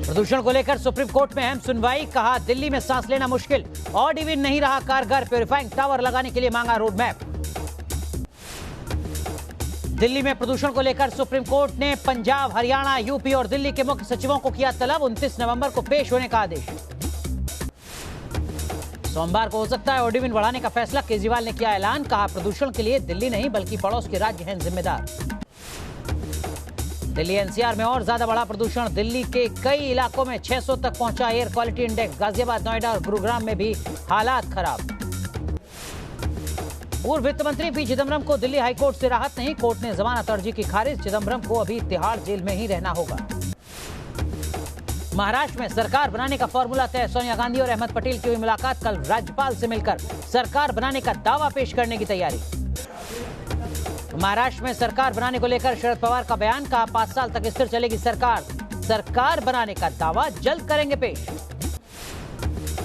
प्रदूषण को लेकर सुप्रीम कोर्ट में अहम सुनवाई, कहा दिल्ली में सांस लेना मुश्किल, ऑड इवन नहीं रहा कारगर, प्यूरिफाइंग टावर लगाने के लिए मांगा रोड मैप। दिल्ली में प्रदूषण को लेकर सुप्रीम कोर्ट ने पंजाब, हरियाणा, यूपी और दिल्ली के मुख्य सचिवों को किया तलब, 29 नवंबर को पेश होने का आदेश। सोमवार को हो सकता है ऑड इवन बढ़ाने का फैसला, केजरीवाल ने किया ऐलान, कहा प्रदूषण के लिए दिल्ली नहीं बल्कि पड़ोस के राज्य हैं जिम्मेदार। दिल्ली एनसीआर में और ज्यादा बढ़ा प्रदूषण, दिल्ली के कई इलाकों में 600 तक पहुंचा air quality index, Ghaziabad, Noida और गुरुग्राम में भी हालात खराब। पूर्व वित्त मंत्री पी चिदम्बरम को दिल्ली हाईकोर्ट से राहत नहीं, कोर्ट ने जमानत अर्जी की खारिज, चिदम्बरम को अभी तिहाड़ जेल में ही रहना होगा। महाराष्ट्र में सरकार बनाने का फॉर्मूला तय, सोनिया गांधी और अहमद पटेल की हुई मुलाकात, कल राज्यपाल से मिलकर सरकार बनाने का दावा पेश करने की तैयारी। महाराष्ट्र में सरकार बनाने को लेकर शरद पवार का बयान, कहा 5 साल तक स्थिर चलेगी सरकार, सरकार बनाने का दावा जल्द करेंगे पेश।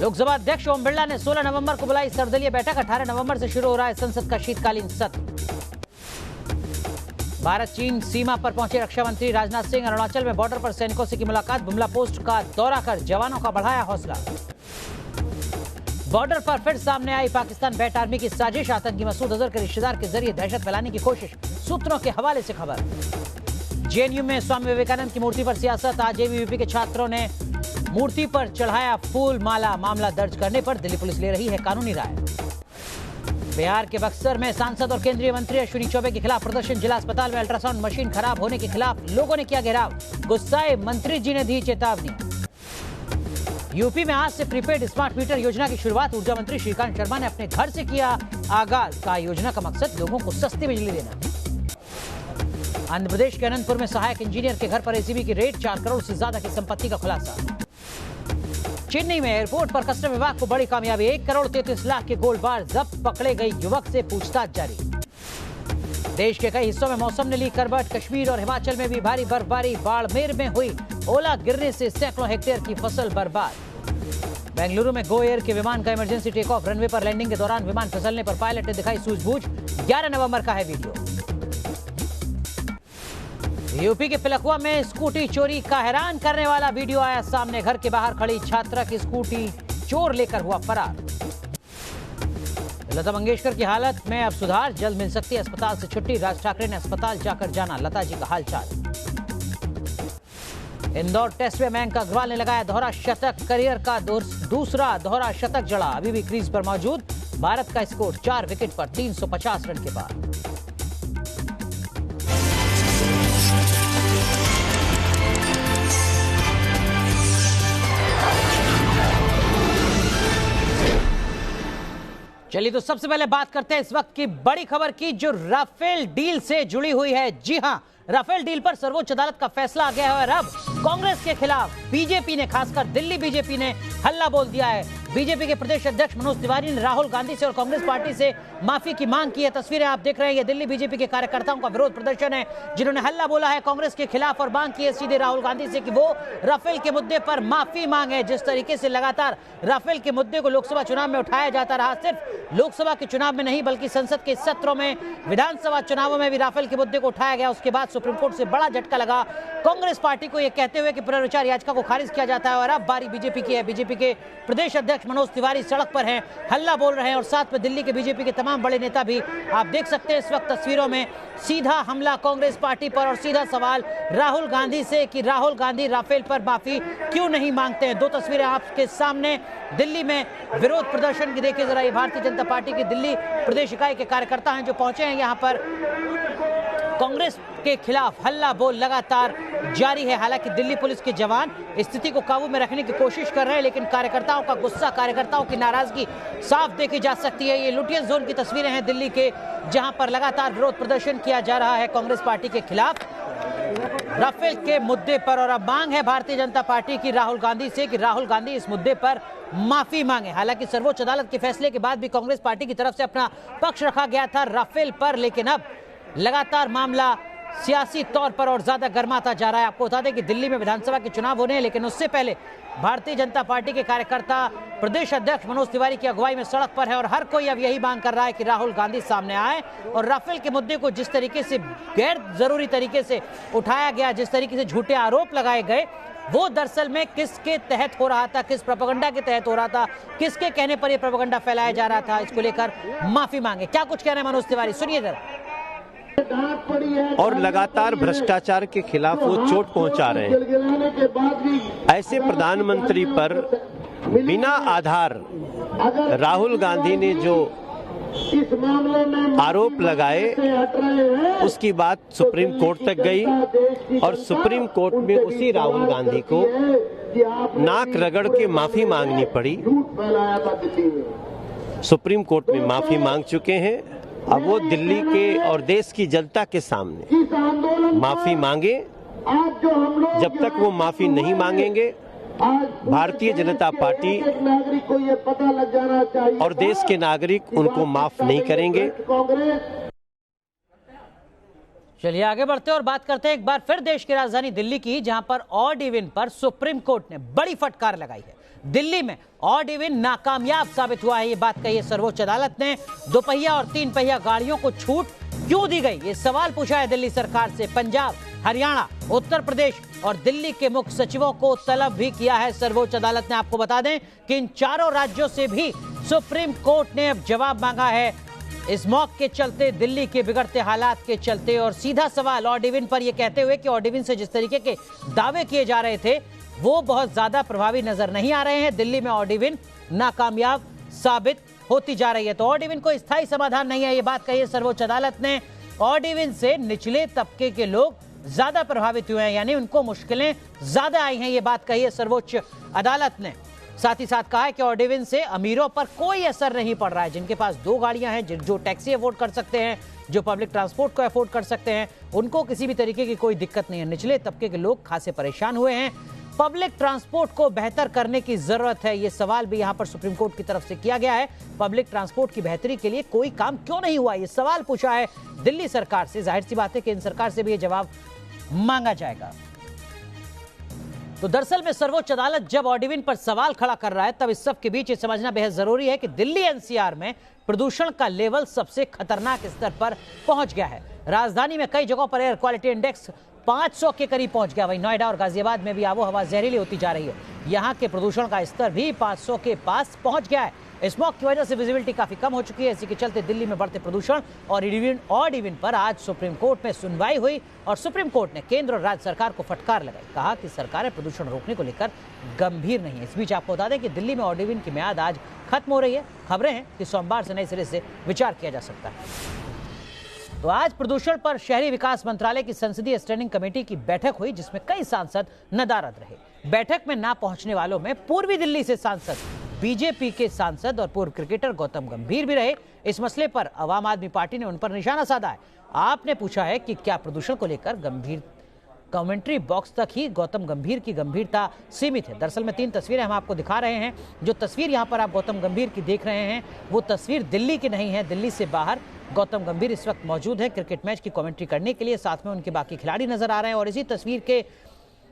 लोकसभा अध्यक्ष ओम बिरला ने 16 नवंबर को बुलाई सर्वदलीय बैठक, 18 नवंबर से शुरू हो रहा है संसद का शीतकालीन सत्र। भारत चीन सीमा पर पहुंचे रक्षा मंत्री राजनाथ सिंह, अरुणाचल में बॉर्डर पर सैनिकों से की मुलाकात, बुमला पोस्ट का दौरा कर जवानों का बढ़ाया हौसला। बॉर्डर पर फिर सामने आई पाकिस्तान बैट आर्मी की साजिश, आतंकी मसूद अजहर के रिश्तेदार के जरिए दहशत फैलाने की कोशिश, सूत्रों के हवाले से खबर। जेएनयू में स्वामी विवेकानंद की मूर्ति पर सियासत, आज एबीवीपी के छात्रों ने मूर्ति पर चढ़ाया फूल माला, मामला दर्ज करने पर दिल्ली पुलिस ले रही है कानूनी राय। बिहार के बक्सर में सांसद और केंद्रीय मंत्री अश्विनी चौबे के खिलाफ प्रदर्शन, जिला अस्पताल में अल्ट्रासाउंड मशीन खराब होने के खिलाफ लोगों ने किया घेराव, गुस्साए मंत्री जी ने दी चेतावनी। यूपी में आज से प्रीपेड स्मार्ट मीटर योजना की शुरुआत, ऊर्जा मंत्री श्रीकांत शर्मा ने अपने घर से किया आगाज, का योजना का मकसद लोगों को सस्ती बिजली देना। आंध्र प्रदेश के अनंतपुर में सहायक इंजीनियर के घर पर एसीबी की रेड, 4 करोड़ से ज्यादा की संपत्ति का खुलासा। चेन्नई में एयरपोर्ट पर कस्टम विभाग को बड़ी कामयाबी, 1 करोड़ 33 लाख के गोल्ड बार जब्त, पकड़े गई युवक से पूछताछ जारी। देश के कई हिस्सों में मौसम ने ली करवट, कश्मीर और हिमाचल में भी भारी बर्फबारी, बाड़मेर में हुई ओला गिरने से सैकड़ों हेक्टेयर की फसल बर्बाद। बेंगलुरु में गो एयर के विमान का इमरजेंसी टेक ऑफ, रनवे पर लैंडिंग के दौरान विमान फिसलने पर पायलट ने दिखाई सूझबूझ, 11 नवंबर का है वीडियो। यूपी के पिलखुआ में स्कूटी चोरी का हैरान करने वाला वीडियो आया सामने, घर के बाहर खड़ी छात्रा की स्कूटी चोर लेकर हुआ फरार। लता मंगेशकर की हालत में अब सुधार, जल्द मिल सकती है अस्पताल से छुट्टी, राज ठाकरे ने अस्पताल जाकर जाना लता जी का हालचाल। इंदौर टेस्ट में मयंक अग्रवाल ने लगाया दोहरा शतक, करियर का दूसरा दोहरा शतक जड़ा, अभी भी क्रीज पर मौजूद, भारत का स्कोर 4 विकेट पर 350 रन के बाद। चलिए तो सबसे पहले बात करते हैं इस वक्त की बड़ी खबर की, जो राफेल डील से जुड़ी हुई है। जी हां, राफेल डील पर सर्वोच्च अदालत का फैसला आ गया है और अब कांग्रेस के खिलाफ बीजेपी ने, खासकर दिल्ली बीजेपी ने हल्ला बोल दिया है। बीजेपी के प्रदेश अध्यक्ष मनोज तिवारी ने राहुल गांधी से और कांग्रेस पार्टी से माफी की मांग की है। तस्वीरें आप देख रहे हैं, ये दिल्ली बीजेपी के कार्यकर्ताओं का विरोध प्रदर्शन है, जिन्होंने हल्ला बोला है कांग्रेस के खिलाफ और मांग की है सीधे राहुल गांधी से कि वो राफेल के मुद्दे पर माफी मांगे। जिस तरीके से लगातार राफेल के मुद्दे को लोकसभा चुनाव में उठाया जाता रहा, सिर्फ लोकसभा के चुनाव में नहीं बल्कि संसद के सत्रों में, विधानसभा चुनावों में भी राफेल के मुद्दे को उठाया गया। उसके बाद सुप्रीम कोर्ट से बड़ा झटका लगा कांग्रेस पार्टी को, यह कहते हुए कि पुनर्विचार याचिका को खारिज किया जाता है और अब बारी बीजेपी की है। बीजेपी के प्रदेश अध्यक्ष मनोज तिवारी सड़क पर हैं, हल्ला बोल रहे हैं और साथ में दिल्ली के बीजेपी के तमाम बड़े नेता भी आप देख सकते हैं इस वक्त तस्वीरों में। सीधा हमला कांग्रेस पार्टी पर और सीधा सवाल राहुल गांधी से कि राहुल गांधी राफेल पर माफी क्यों नहीं मांगते हैं। 2 तस्वीरें आपके सामने दिल्ली में विरोध प्रदर्शन की देखिए जरा। ये भारतीय जनता पार्टी की दिल्ली प्रदेश इकाई के कार्यकर्ता हैं जो पहुंचे हैं यहाँ पर। कांग्रेस के खिलाफ हल्ला बोल लगातार जारी है। हालांकि दिल्ली पुलिस के जवान स्थिति को काबू में रखने की कोशिश कर रहे हैं, लेकिन कार्यकर्ताओं का गुस्सा, कार्यकर्ताओं की नाराजगी साफ देखी जा सकती है। ये लुटियन जोन की तस्वीरें हैं दिल्ली के, जहां पर लगातार विरोध प्रदर्शन किया जा रहा है कांग्रेस पार्टी के खिलाफ राफेल के मुद्दे पर। और अब मांग है भारतीय जनता पार्टी की राहुल गांधी से कि राहुल गांधी इस मुद्दे पर माफी मांगे। हालांकि सर्वोच्च अदालत के फैसले के बाद भी कांग्रेस पार्टी की तरफ से अपना पक्ष रखा गया था राफेल पर, लेकिन अब लगातार मामला सियासी तौर पर और ज्यादा गर्माता जा रहा है। आपको बता दें कि दिल्ली में विधानसभा के चुनाव होने हैं, लेकिन उससे पहले भारतीय जनता पार्टी के कार्यकर्ता प्रदेश अध्यक्ष मनोज तिवारी की अगुवाई में सड़क पर है और हर कोई अब यही मांग कर रहा है कि राहुल गांधी सामने आए और राफेल के मुद्दे को जिस तरीके से गैर जरूरी तरीके से उठाया गया, जिस तरीके से झूठे आरोप लगाए गए, वो दरअसल में किसके तहत हो रहा था, किस प्रोपेगेंडा के तहत हो रहा था, किसके कहने पर यह प्रोपेगेंडा फैलाया जा रहा था, इसको लेकर माफी मांगे। क्या कुछ कह रहे हैं मनोज तिवारी, सुनिए जरा। और लगातार भ्रष्टाचार के खिलाफ वो चोट पहुंचा रहे हैं। ऐसे प्रधानमंत्री पर बिना आधार राहुल गांधी ने जो आरोप लगाए उसकी बात सुप्रीम कोर्ट तक गई और सुप्रीम कोर्ट में उसी राहुल गांधी को नाक रगड़ के माफी मांगनी पड़ी। सुप्रीम कोर्ट में माफी मांग चुके हैं। अब वो दिल्ली के और देश की जनता के सामने माफी मांगे। जब तक वो माफी नहीं मांगेंगे, भारतीय जनता पार्टी और देश के नागरिक उनको माफ नहीं करेंगे। चलिए आगे बढ़ते हैं और बात करते हैं एक बार फिर देश की राजधानी दिल्ली की, जहां पर ऑड इवन पर सुप्रीम कोर्ट ने बड़ी फटकार लगाई है। दिल्ली में ऑड इवन नाकामयाब साबित हुआ है, ये बात कही है सर्वोच्च अदालत ने। दोपहिया और तीन पहिया गाड़ियों को छूट क्यों दी गई, ये सवाल पूछा है दिल्ली सरकार से। पंजाब, हरियाणा, उत्तर प्रदेश और दिल्ली के मुख्य सचिवों को तलब भी किया है सर्वोच्च अदालत ने। आपको बता दें कि इन चारों राज्यों से भी सुप्रीम कोर्ट ने अब जवाब मांगा है स्मॉग के चलते, दिल्ली के बिगड़ते हालात के चलते। और सीधा सवाल ऑड इवन पर यह कहते हुए कि ऑड इवन से जिस तरीके के दावे किए जा रहे थे वो बहुत ज्यादा प्रभावी नजर नहीं आ रहे हैं। दिल्ली में ऑड इवन नाकामयाब साबित होती जा रही है, तो ऑड इवन को स्थायी समाधान नहीं है, ये बात कही है सर्वोच्च अदालत ने। ऑड इवन से निचले तबके के लोग ज्यादा प्रभावित हुए हैं, यानी उनको मुश्किलें ज्यादा आई हैं, ये बात कही है सर्वोच्च अदालत ने। साथ ही साथ कहा है कि ऑड इवन से अमीरों पर कोई असर नहीं पड़ रहा है। जिनके पास 2 गाड़ियां हैं, जो टैक्सी अफोर्ड कर सकते हैं, जो पब्लिक ट्रांसपोर्ट को अफोर्ड कर सकते हैं, उनको किसी भी तरीके की कोई दिक्कत नहीं है। निचले तबके के लोग खासे परेशान हुए हैं। पब्लिक ट्रांसपोर्ट को बेहतर करने की जरूरत है, यह सवाल भी यहां पर सुप्रीम कोर्ट की तरफ से किया गया है। पब्लिक ट्रांसपोर्ट की बेहतरी के लिए कोई काम क्यों नहीं हुआ, यह सवाल पूछा है दिल्ली सरकार से। जाहिर सी बात है कि इन सरकार से भी यह जवाब मांगा जाएगा। तो दरअसल में सर्वोच्च अदालत जब ऑड इवन पर सवाल खड़ा कर रहा है, तब इस सब के बीच ये समझना बेहद जरूरी है कि दिल्ली एनसीआर में प्रदूषण का लेवल सबसे खतरनाक स्तर पर पहुंच गया है। राजधानी में कई जगहों पर एयर क्वालिटी इंडेक्स 500 के करीब पहुंच गया। वहीं नोएडा और गाजियाबाद में भी आबो हवा जहरीली होती जा रही है। यहां के प्रदूषण का स्तर भी 500 के पास पहुंच गया है। स्मॉग की वजह से विजिबिलिटी काफी कम हो चुकी है। इसी के चलते दिल्ली में बढ़ते प्रदूषण और ऑड इवन पर आज सुप्रीम कोर्ट में सुनवाई हुई और सुप्रीम कोर्ट ने केंद्र और राज्य सरकार को फटकार लगाई। कहा कि सरकारें प्रदूषण रोकने को लेकर गंभीर नहीं है। इस बीच आपको बता दें कि दिल्ली में ऑड इवन की म्याद आज खत्म हो रही है। खबरें हैं कि सोमवार से नए सिरे से विचार किया जा सकता है। तो आज प्रदूषण पर शहरी विकास मंत्रालय की संसदीय स्टैंडिंग कमेटी की बैठक हुई, जिसमें कई सांसद नदारद रहे। बैठक में ना पहुंचने वालों में पूर्वी दिल्ली से सांसद, बीजेपी के सांसद और पूर्व क्रिकेटर गौतम गंभीर भी रहे। इस मसले पर आम आदमी पार्टी ने उन पर निशाना साधा है। आपने पूछा है कि क्या प्रदूषण को लेकर गंभीर कमेंट्री बॉक्स तक ही गौतम गंभीर की गंभीरता सीमित है। दरअसल में 3 तस्वीरें हम आपको दिखा रहे हैं। जो तस्वीर यहां पर आप गौतम गंभीर की देख रहे हैं, वो तस्वीर दिल्ली की नहीं है। दिल्ली से बाहर गौतम गंभीर इस वक्त मौजूद है क्रिकेट मैच की कमेंट्री करने के लिए। साथ में उनके बाकी खिलाड़ी नजर आ रहे हैं और इसी तस्वीर के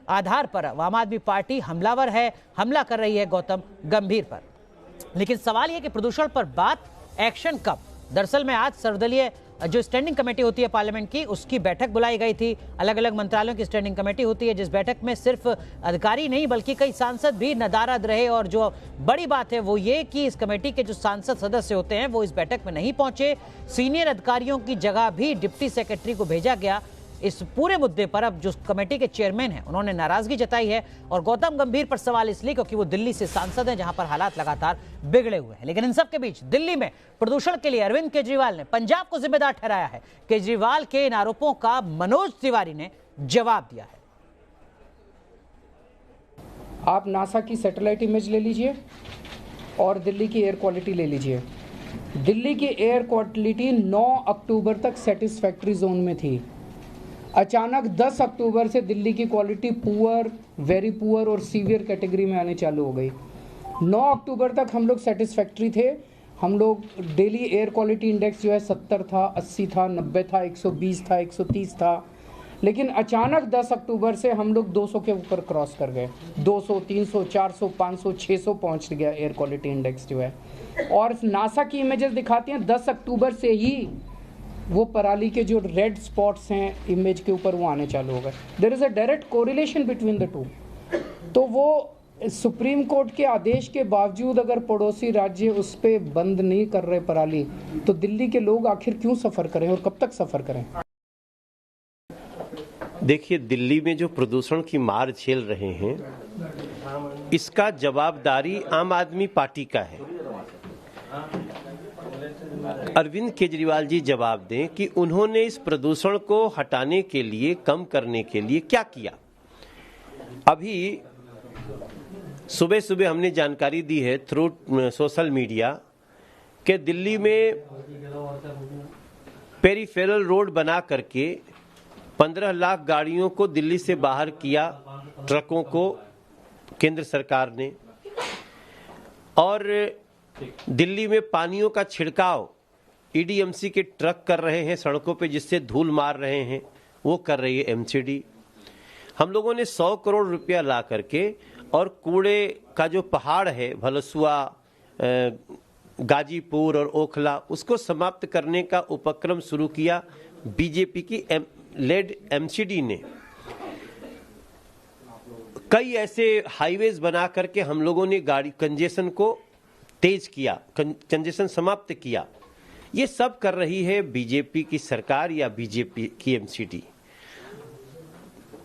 आधार पर आम आदमी पार्टी हमलावर है, हमला कर रही है गौतम गंभीर पर। लेकिन सवाल यह कि प्रदूषण पर बात, एक्शन कब? दरअसल में आज सर्वदलीय जो स्टैंडिंग कमेटी होती है पार्लियामेंट की, उसकी बैठक बुलाई गई थी। अलग अलग मंत्रालयों की स्टैंडिंग कमेटी होती है, जिस बैठक में सिर्फ अधिकारी नहीं बल्कि कई सांसद भी नदारद रहे। और जो बड़ी बात है वो ये कि इस कमेटी के जो सांसद सदस्य होते हैं वो इस बैठक में नहीं पहुंचे। सीनियर अधिकारियों की जगह भी डिप्टी सेक्रेटरी को भेजा गया। इस पूरे मुद्दे पर अब जो कमेटी के चेयरमैन हैं उन्होंने नाराजगी जताई है और गौतम गंभीर पर सवाल इसलिए क्योंकि वो दिल्ली से सांसद हैं, जहां पर हालात लगातार बिगड़े हुए हैं। लेकिन इन सब के बीच दिल्ली में प्रदूषण के लिए अरविंद केजरीवाल ने पंजाब को जिम्मेदार ठहराया है। केजरीवाल के इन आरोपों का मनोज तिवारी ने जवाब दिया है। आप नासा की सैटेलाइट इमेज ले लीजिए और दिल्ली की एयर क्वालिटी ले लीजिए। दिल्ली की एयर क्वालिटी 9 अक्टूबर तक सेटिस्फैक्ट्री जोन में थी। अचानक 10 अक्टूबर से दिल्ली की क्वालिटी पुअर, वेरी पुअर और सीवियर कैटेगरी में आने चालू हो गई। 9 अक्टूबर तक हम लोग सेटिस्फैक्ट्री थे। हम लोग डेली एयर क्वालिटी इंडेक्स जो है 70 था, 80 था, 90 था, 120 था, 130 था। लेकिन अचानक 10 अक्टूबर से हम लोग 200 के ऊपर क्रॉस कर गए। 200, 300, 400, 500, 600 पहुंच गया एयर क्वालिटी इंडेक्स जो है। और नासा की इमेजेस दिखाती हैं 10 अक्टूबर से ही वो पराली के जो रेड स्पॉट्स हैं इमेज के ऊपर वो आने चालू हो गए। There is a direct correlation between the two. तो वो सुप्रीम कोर्ट के आदेश के बावजूद अगर पड़ोसी राज्य उस पर बंद नहीं कर रहे पराली, तो दिल्ली के लोग आखिर क्यों सफ़र करें और कब तक सफ़र करें? देखिए, दिल्ली में जो प्रदूषण की मार झेल रहे हैं, इसका जवाबदारी आम आदमी पार्टी का है। अरविंद केजरीवाल जी जवाब दें कि उन्होंने इस प्रदूषण को हटाने के लिए, कम करने के लिए क्या किया। अभी सुबह सुबह हमने जानकारी दी है थ्रू सोशल मीडिया कि दिल्ली में पेरीफेरल रोड बना करके 15 लाख गाड़ियों को दिल्ली से बाहर किया, ट्रकों को, केंद्र सरकार ने। और दिल्ली में पानियों का छिड़काव ईडीएमसी के ट्रक कर रहे हैं सड़कों पे, जिससे धूल मार रहे हैं, वो कर रही है एमसीडी। हम लोगों ने 100 करोड़ रुपया ला करके और कूड़े का जो पहाड़ है भलसुआ, गाजीपुर और ओखला, उसको समाप्त करने का उपक्रम शुरू किया बीजेपी की लेड एमसीडी ने। कई ऐसे हाईवेज बना करके हम लोगों ने गाड़ी कंजेशन को तेज किया, कंजेशन समाप्त किया। ये सब कर रही है बीजेपी की सरकार या बीजेपी की एमसीडी।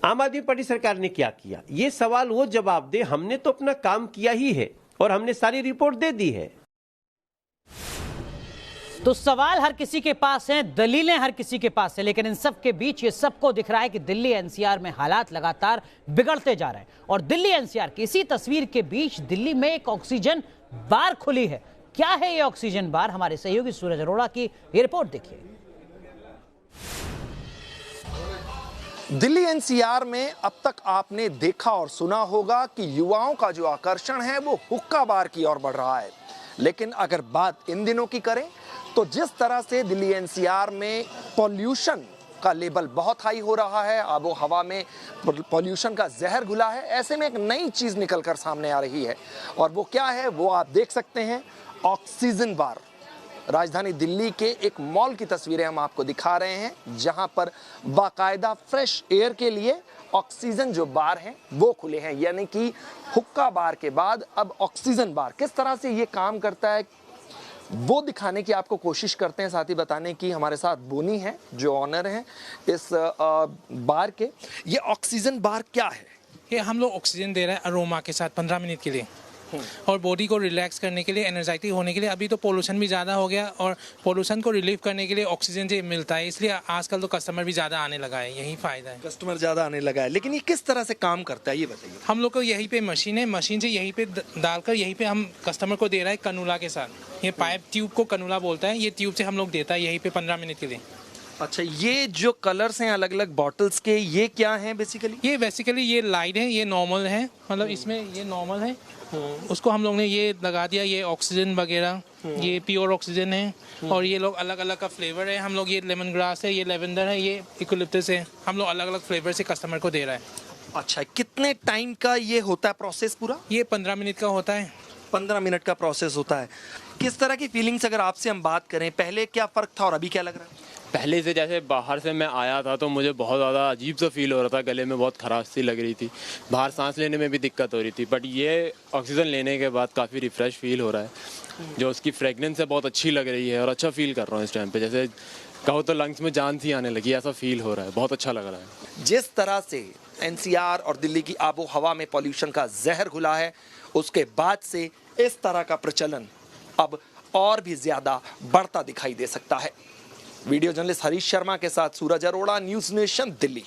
आम आदमी पार्टी सरकार ने क्या किया, ये सवाल वो जवाब दे। हमने तो अपना काम किया ही है और हमने सारी रिपोर्ट दे दी है। तो सवाल हर किसी के पास है, दलीलें हर किसी के पास है, लेकिन इन सब के बीच ये सबको दिख रहा है कि दिल्ली एनसीआर में हालात लगातार बिगड़ते जा रहे हैं। और दिल्ली एनसीआर की इसी तस्वीर के बीच दिल्ली में एक ऑक्सीजन बार खुली है। क्या है ये ऑक्सीजन बार? हमारे सहयोगी सूरज अरोड़ा की ये रिपोर्ट देखिए। दिल्ली एनसीआर में अब तक आपने देखा और सुना होगा कि युवाओं का जो आकर्षण है वो हुक्का बार की ओर बढ़ रहा है। लेकिन अगर बात इन दिनों की करें तो जिस तरह से दिल्ली एनसीआर में पॉल्यूशन का लेवल बहुत हाई हो रहा है, आबो हवा में पॉल्यूशन का जहर घुला है, ऐसे में एक नई चीज निकलकर सामने आ रही है। और वो क्या है वो आप देख सकते हैं, ऑक्सीजन बार। राजधानी दिल्ली के एक मॉल की तस्वीरें हम आपको दिखा रहे हैं, जहां पर बाकायदा फ्रेश एयर के लिए ऑक्सीजन जो बार हैं वो खुले हैं। यानी कि हुक्का बार के बाद अब ऑक्सीजन बार। किस तरह से ये काम करता है वो दिखाने की आपको कोशिश करते हैं, साथ ही बताने की हमारे साथ बोनी है जो ऑनर हैं इस बार के। ये ऑक्सीजन बार क्या है? ये हम लोग ऑक्सीजन दे रहे हैं अरोमा के साथ 15 मिनट के लिए, और बॉडी को रिलैक्स करने के लिए, एनर्जेटिक होने के लिए। अभी तो पोल्यूशन भी ज़्यादा हो गया और पोल्यूशन को रिलीफ करने के लिए ऑक्सीजन से मिलता है, इसलिए आजकल तो कस्टमर भी ज़्यादा आने लगा है। यही फ़ायदा है, कस्टमर ज़्यादा आने लगा है। लेकिन ये किस तरह से काम करता है ये बताइए। हम लोग को यहीं पे मशीन है, मशीन से यहीं पे डालकर यहीं पे हम कस्टमर को दे रहा है कनूला के साथ। ये पाइप ट्यूब को कनूला बोलता है, ये ट्यूब से हम लोग देता है यहीं पे 15 मिनट के लिए। अच्छा, ये जो कलर्स हैं अलग अलग बॉटल्स के, ये क्या हैं बेसिकली? ये बेसिकली ये लाइट है, ये नॉर्मल है, मतलब इसमें ये नॉर्मल है, उसको हम लोग ने ये लगा दिया, ये ऑक्सीजन वगैरह, ये प्योर ऑक्सीजन है। और ये लोग अलग अलग का फ्लेवर है, हम लोग ये लेमन ग्रास है, ये लेवेंडर है, ये इकोलिप्टस है, हम लोग अलग अलग फ्लेवर से कस्टमर को दे रहा है। अच्छा, कितने टाइम का ये होता है प्रोसेस पूरा? ये 15 मिनट का होता है। 15 मिनट का प्रोसेस होता है। किस तरह की फीलिंग्स अगर आपसे हम बात करें, पहले क्या फ़र्क था और अभी क्या लग रहा है? पहले से जैसे बाहर से मैं आया था तो मुझे बहुत ज़्यादा अजीब सा फील हो रहा था, गले में बहुत खराश सी लग रही थी, बाहर सांस लेने में भी दिक्कत हो रही थी। बट ये ऑक्सीजन लेने के बाद काफ़ी रिफ़्रेश फील हो रहा है, जो उसकी फ्रेगनेंस है बहुत अच्छी लग रही है और अच्छा फील कर रहा हूँ इस टाइम पे। जैसे कहो तो लंग्स में जान सी आने लगी, ऐसा फील हो रहा है, बहुत अच्छा लग रहा है। जिस तरह से एनसीआर और दिल्ली की आबो हवा में पॉल्यूशन का जहर घुला है, उसके बाद से इस तरह का प्रचलन अब और भी ज़्यादा बढ़ता दिखाई दे सकता है। वीडियो जर्नलिस्ट हरीश शर्मा के साथ सूरज अरोड़ा, न्यूज़ नेशन, दिल्ली।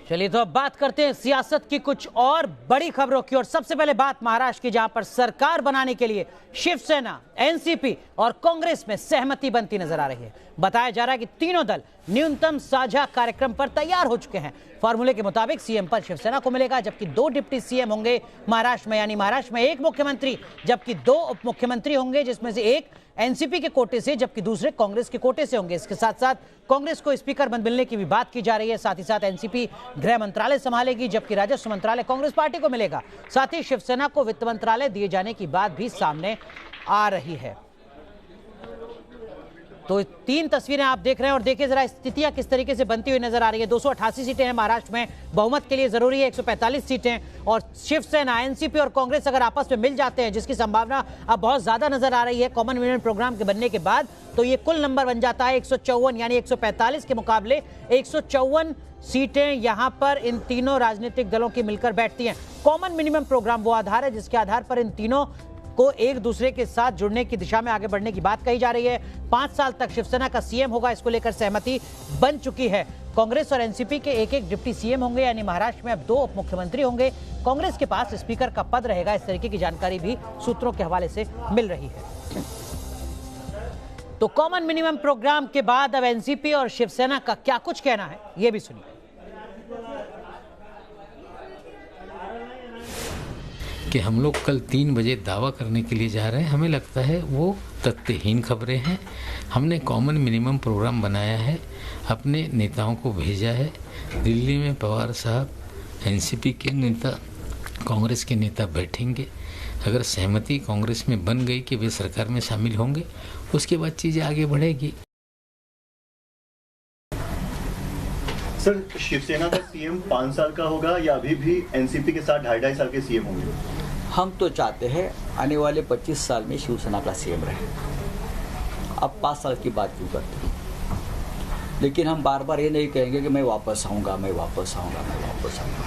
चलिए तो अब बात करते हैं सियासत की कुछ और बड़ी खबरों की। और सबसे पहले बात महाराष्ट्र की, जहां पर सरकार बनाने के लिए शिवसेना, एनसीपी और कांग्रेस में सहमति बनती नजर आ रही है। बताया जा रहा है कि तीनों दल न्यूनतम साझा कार्यक्रम पर तैयार हो चुके हैं। फॉर्मूले के मुताबिक सीएम पद शिवसेना को मिलेगा, जबकि 2 डिप्टी सीएम होंगे महाराष्ट्र में, यानी महाराष्ट्र में 1 मुख्यमंत्री जबकि 2 उप मुख्यमंत्री होंगे, जिसमें से एक एनसीपी के कोटे से जबकि दूसरे कांग्रेस के कोटे से होंगे। इसके साथ साथ कांग्रेस को स्पीकर पद मिलने की भी बात की जा रही है। साथ ही साथ एनसीपी गृह मंत्रालय संभालेगी जबकि राजस्व मंत्रालय कांग्रेस पार्टी को मिलेगा। साथ ही शिवसेना को वित्त मंत्रालय दिए जाने की बात भी सामने आ रही है। तो 3 तस्वीरें आप देख रहे हैं और देखिए जरा स्थितियां किस तरीके से बनती हुई नजर आ रही है। 288 सीटें हैं महाराष्ट्र में, बहुमत के लिए जरूरी है 145 सीटें और शिवसेना, एनसीपी और कांग्रेस अगर आपस में मिल जाते हैं, जिसकी संभावना अब बहुत ज्यादा नजर आ रही है कॉमन मिनिमम प्रोग्राम के बनने के बाद, तो ये कुल नंबर बन जाता है 154, यानी 145 के मुकाबले 154 सीटें यहां पर इन तीनों राजनीतिक दलों की मिलकर बैठती हैं। कॉमन मिनिमम प्रोग्राम वो आधार है जिसके आधार पर इन तीनों को एक दूसरे के साथ जुड़ने की दिशा में आगे बढ़ने की बात कही जा रही है। 5 साल तक शिवसेना का सीएम होगा, इसको लेकर सहमति बन चुकी है। कांग्रेस और एनसीपी के एक एक डिप्टी सीएम होंगे, यानी महाराष्ट्र में अब 2 उप मुख्यमंत्री होंगे। कांग्रेस के पास स्पीकर का पद रहेगा, इस तरीके की जानकारी भी सूत्रों के हवाले से मिल रही है। तो कॉमन मिनिमम प्रोग्राम के बाद अब एनसीपी और शिवसेना का क्या कुछ कहना है, यह भी सुनिए। कि हम लोग कल 3 बजे दावा करने के लिए जा रहे हैं, हमें लगता है वो तथ्यहीन खबरें हैं। हमने कॉमन मिनिमम प्रोग्राम बनाया है, अपने नेताओं को भेजा है। दिल्ली में पवार साहब, एनसीपी के नेता, कांग्रेस के नेता बैठेंगे। अगर सहमति कांग्रेस में बन गई कि वे सरकार में शामिल होंगे, उसके बाद चीज़ें आगे बढ़ेगी। सर, शिवसेना का सीएम 5 साल का होगा या अभी भी एनसीपी के साथ 2.5 साल के सीएम होंगे? हम तो चाहते हैं आने वाले 25 साल में शिवसेना का सीएम रहे। अब 5 साल की बात क्यों करते हैं? लेकिन हम बार बार ये नहीं कहेंगे कि मैं वापस आऊँगा, मैं वापस आऊँगा, मैं वापस आऊँगा।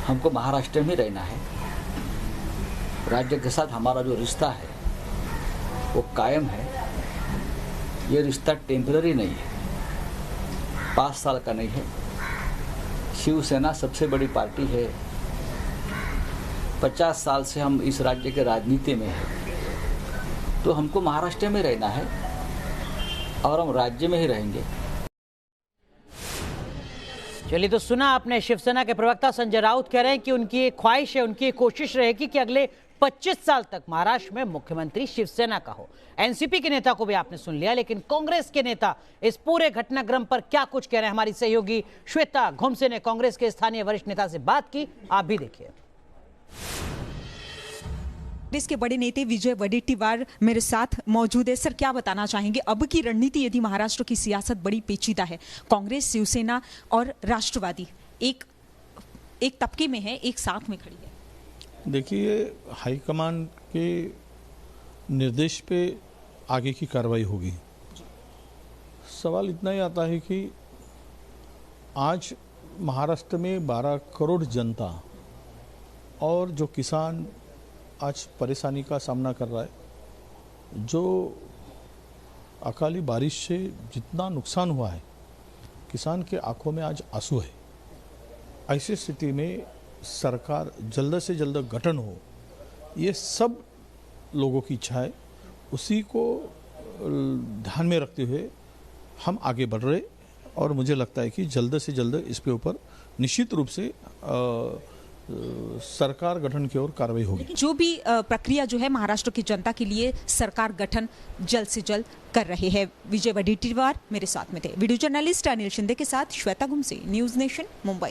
हमको महाराष्ट्र में रहना है। राज्य के साथ हमारा जो रिश्ता है वो कायम है। ये रिश्ता टेम्पररी नहीं है, 5 साल का नहीं है। शिवसेना सबसे बड़ी पार्टी है। 50 साल से हम इस राज्य के राजनीति में हैं, तो हमको महाराष्ट्र में रहना है और हम राज्य में ही रहेंगे। चलिए, तो सुना आपने, शिवसेना के प्रवक्ता संजय राउत कह रहे हैं कि उनकी एक ख्वाहिश है, उनकी एक कोशिश रहेगी कि अगले 25 साल तक महाराष्ट्र में मुख्यमंत्री शिवसेना का हो। एनसीपी के नेता को भी आपने सुन लिया, लेकिन कांग्रेस के नेता इस पूरे घटनाक्रम पर क्या कुछ कह रहे हैं। हमारी सहयोगी श्वेता घुमसे ने कांग्रेस के स्थानीय वरिष्ठ नेता से बात की, आप भी देखिए। कांग्रेस के बड़े नेता विजय वडेट्टीवार मेरे साथ मौजूद है। सर, क्या बताना चाहेंगे अब की रणनीति? यदि महाराष्ट्र की सियासत बड़ी पेचीदा है, कांग्रेस, शिवसेना और राष्ट्रवादी एक तबके में है, एक साथ में खड़ी है। देखिए, हाईकमान के निर्देश पे आगे की कार्रवाई होगी। सवाल इतना ही आता है कि आज महाराष्ट्र में 12 करोड़ जनता और जो किसान आज परेशानी का सामना कर रहा है, जो अकाली बारिश से जितना नुकसान हुआ है, किसान के आंखों में आज आंसू है। ऐसी स्थिति में सरकार जल्द से जल्द गठन हो, ये सब लोगों की इच्छा है। उसी को ध्यान में रखते हुए हम आगे बढ़ रहे और मुझे लगता है कि जल्द से जल्द इसके ऊपर निश्चित रूप से सरकार गठन की ओर कार्रवाई होगी। जो भी प्रक्रिया जो है महाराष्ट्र की जनता के लिए सरकार गठन जल्द से जल्द कर रहे हैं। विजय वडेट्टीवार मेरे साथ में थे। वीडियो जर्नलिस्ट अनिल शिंदे के साथ श्वेता घुमसे, न्यूज नेशन, मुंबई।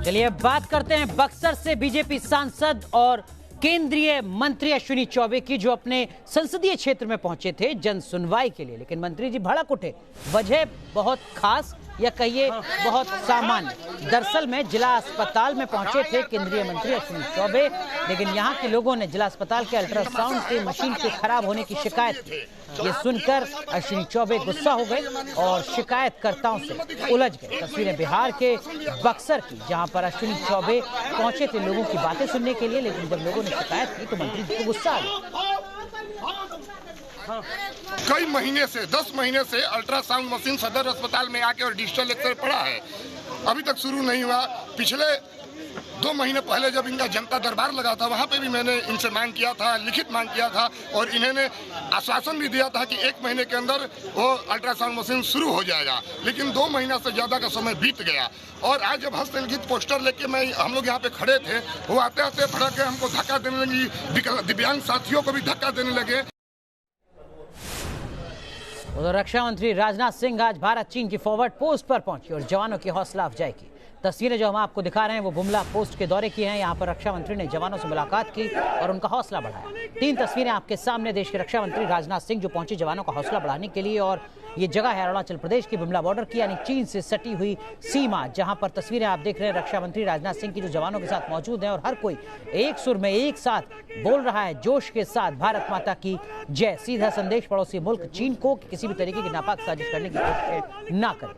चलिए बात करते हैं बक्सर से बीजेपी सांसद और केंद्रीय मंत्री अश्विनी चौबे की, जो अपने संसदीय क्षेत्र में पहुंचे थे जन सुनवाई के लिए। लेकिन मंत्री जी भड़क उठे, वजह बहुत खास या कहिए बहुत सामान्य। दरअसल में जिला अस्पताल में पहुंचे थे केंद्रीय मंत्री अश्विनी चौबे, लेकिन यहां के लोगों ने जिला अस्पताल के अल्ट्रासाउंड के मशीन के खराब होने की शिकायत की। ये सुनकर अश्विनी चौबे गुस्सा हो गए और शिकायतकर्ताओं से उलझ गए। तस्वीरें बिहार के बक्सर की, जहां पर अश्विनी चौबे पहुंचे थे लोगों की बातें सुनने के लिए, लेकिन जब लोगों ने शिकायत की तो मंत्री जी को गुस्सा आ गया। कई महीने से 10 महीने से अल्ट्रासाउंड मशीन सदर अस्पताल में आके और डिजिटल एक्सरे पड़ा है, अभी तक शुरू नहीं हुआ। पिछले 2 महीने पहले जब इनका जनता दरबार लगा था वहाँ पे भी मैंने इनसे मांग किया था, लिखित मांग किया था और इन्होंने आश्वासन भी दिया था कि 1 महीने के अंदर वो अल्ट्रासाउंड मशीन शुरू हो जाएगा, लेकिन 2 महीना से ज़्यादा का समय बीत गया। और आज जब हस्तलिखित पोस्टर लेके हम लोग यहाँ पे खड़े थे, वो आते आते फड़क के हमको धक्का देने लगी, दिव्यांग साथियों को भी धक्का देने लगे। उधर रक्षा मंत्री राजनाथ सिंह आज भारत चीन की फॉरवर्ड पोस्ट पर पहुंची और जवानों की हौसला अफजाई की। तस्वीरें जो हम आपको दिखा रहे हैं वो बुमला पोस्ट के दौरे की हैं। यहाँ पर रक्षा मंत्री ने जवानों से मुलाकात की और उनका हौसला बढ़ाया। 3 तस्वीरें आपके सामने। देश के रक्षा मंत्री राजनाथ सिंह जो पहुंचे जवानों का हौसला बढ़ाने के लिए, और ये जगह है अरुणाचल प्रदेश की बुमला बॉर्डर की, यानी चीन से सटी हुई सीमा, जहां पर तस्वीरें आप देख रहे हैं रक्षा मंत्री राजनाथ सिंह की जो जवानों के साथ मौजूद हैं और हर कोई एक सुर में एक साथ बोल रहा है जोश के साथ, भारत माता की जय। सीधा संदेश पड़ोसी मुल्क चीन को कि किसी भी तरीके की नापाक साजिश करने की कोशिश ना करे।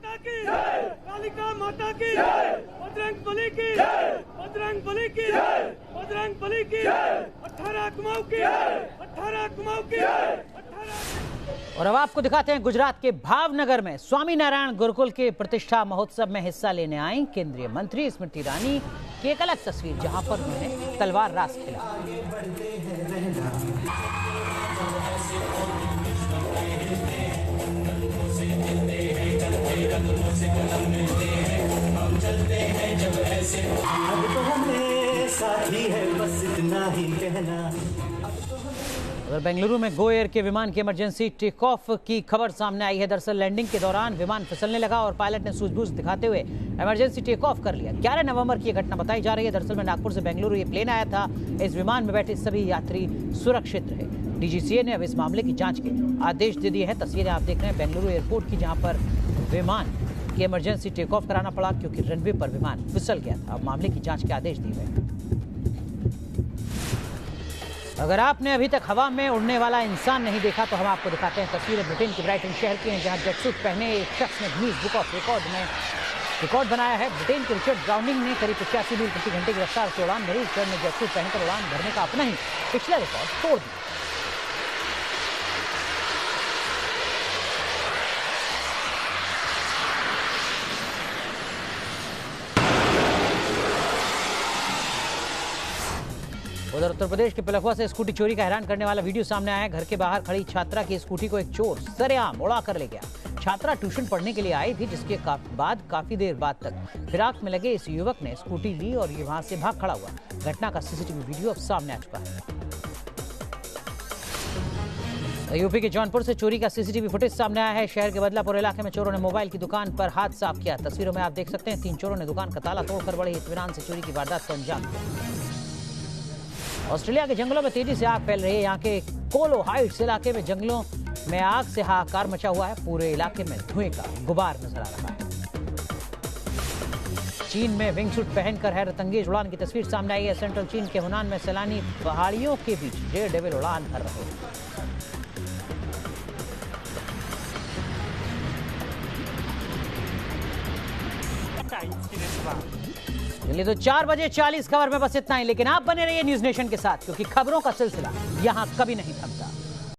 और अब आपको दिखाते हैं गुजरात के भावनगर में स्वामी नारायण गुरुकुल के प्रतिष्ठा महोत्सव में हिस्सा लेने आई केंद्रीय मंत्री स्मृति ईरानी की एक अलग तस्वीर, जहां पर उन्होंने तलवार रास खेला। उधर बेंगलुरु में गो एयर के विमान की इमरजेंसी टेक ऑफ की खबर सामने आई है। दरअसल लैंडिंग के दौरान विमान फिसलने लगा और पायलट ने सूझबूझ दिखाते हुए इमरजेंसी टेक ऑफ कर लिया। 11 नवंबर की घटना बताई जा रही है। दरअसल में नागपुर से बेंगलुरु ये प्लेन आया था। इस विमान में बैठे सभी यात्री सुरक्षित रहे। डीजीसीए ने अब इस मामले की जांच के आदेश दे दिए हैं। तस्वीरें आप देख रहे हैं बेंगलुरु एयरपोर्ट की, जहां पर विमान की इमरजेंसी टेक ऑफ कराना पड़ा क्योंकि रनवे पर विमान फिसल गया था। अब मामले की जांच के आदेश दिए गए हैं। अगर आपने अभी तक हवा में उड़ने वाला इंसान नहीं देखा तो हम आपको दिखाते हैं तस्वीरें ब्रिटेन के ब्राइटन शहर की हैं, जहां जेटसूट पहने एक शख्स ने गिनीज बुक ऑफ रिकॉर्ड में रिकॉर्ड बनाया है। ब्रिटेन के रिचर्ड ब्राउनिंग ने करीब 85 मील प्रति घंटे की रफ्तार से उड़ान भरी। रिचर्ड ने जेटसूट पहनकर उड़ान भरने का अपना ही पिछला रिकॉर्ड तोड़ दिया। उधर उत्तर प्रदेश के पिलखुआ से स्कूटी चोरी का हैरान करने वाला वीडियो सामने आया है। घर के बाहर खड़ी छात्रा की स्कूटी को एक चोर सरेआम उड़ा कर ले गया। छात्रा ट्यूशन पढ़ने के लिए आई थी, जिसके बाद काफी देर बाद तक फिराक में लगे इस युवक ने स्कूटी ली और ये वहां से भाग खड़ा हुआ। घटना का सीसीटीवी वीडियो अब सामने आ चुका है। यूपी के जौनपुर से चोरी का सीसीटीवी फुटेज सामने आया है। शहर के बदलापुर इलाके में चोरों ने मोबाइल की दुकान पर हाथ साफ किया। तस्वीरों में आप देख सकते हैं 3 चोरों ने दुकान का ताला तोड़कर बड़े इत्मीनान से चोरी की वारदात को अंजाम दिया। ऑस्ट्रेलिया के जंगलों में तेजी से आग फैल रही है। यहाँ के कोलो हाइट्स इलाके में जंगलों में आग से हाहाकार मचा हुआ है। पूरे इलाके में धुएं का गुबार नजर आ रहा है। चीन में विंग सूट पहनकर हैरत अंगेज उड़ान की तस्वीर सामने आई है। सेंट्रल चीन के हुनान में सैलानी पहाड़ियों के बीच डेयर डेविल उड़ान भर रहे हैं। चलिए तो 4:40 खबर में बस इतना ही, लेकिन आप बने रहिए न्यूज नेशन के साथ, क्योंकि खबरों का सिलसिला यहां कभी नहीं